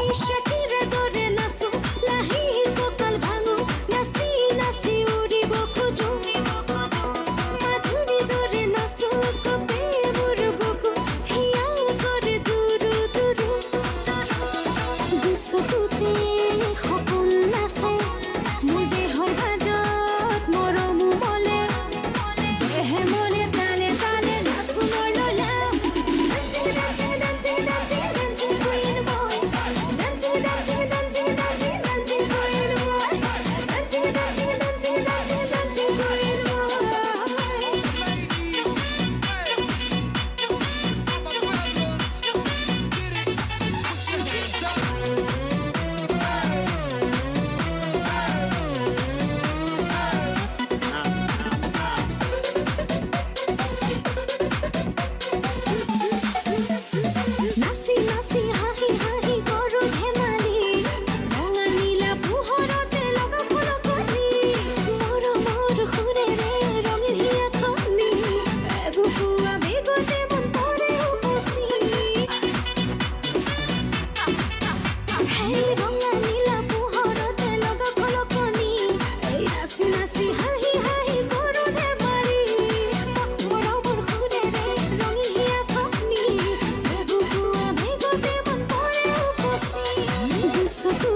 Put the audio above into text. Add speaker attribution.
Speaker 1: নিশাটিৰে দৰে নাচো লাহি কঁকাল ভাঙো নাচি নাচি উৰিব খোজো মাধুৰী দৰে নাচো কপে মোৰ বুকু হিয়া কৰে দুৰু দুৰু দুচকুতে সপোন নাচে মোৰ দেহৰ মাজত মৰমো মলে দেহে মনে তালে তালে নাচো মোৰ ললা dancing dancing dancing dancing dancing queen boy dancing dancing dancing dancing dancing queen boy dancing dancing dancing dancing dancing queen boy নাচি নাচি হাঁহি হাঁহি কৰো ধেমালি ৰঙা নীলা পোহৰতে লগা ফুলকণি মৰমৰ সুৰেৰে ৰঙীন হিয়াখনি এবুকুৱা বেগতে মন পৰে উপচি সেই ৰঙা নীলা পোহৰতে লগা ফুলকণি এই নাচি নাচি হাঁহি হাঁহি কৰো ধেমালি মৰমৰ সুৰেৰে ৰঙীন হিয়াখনি এবুকুৱা বেগতে মন পৰে উপচি দুচকু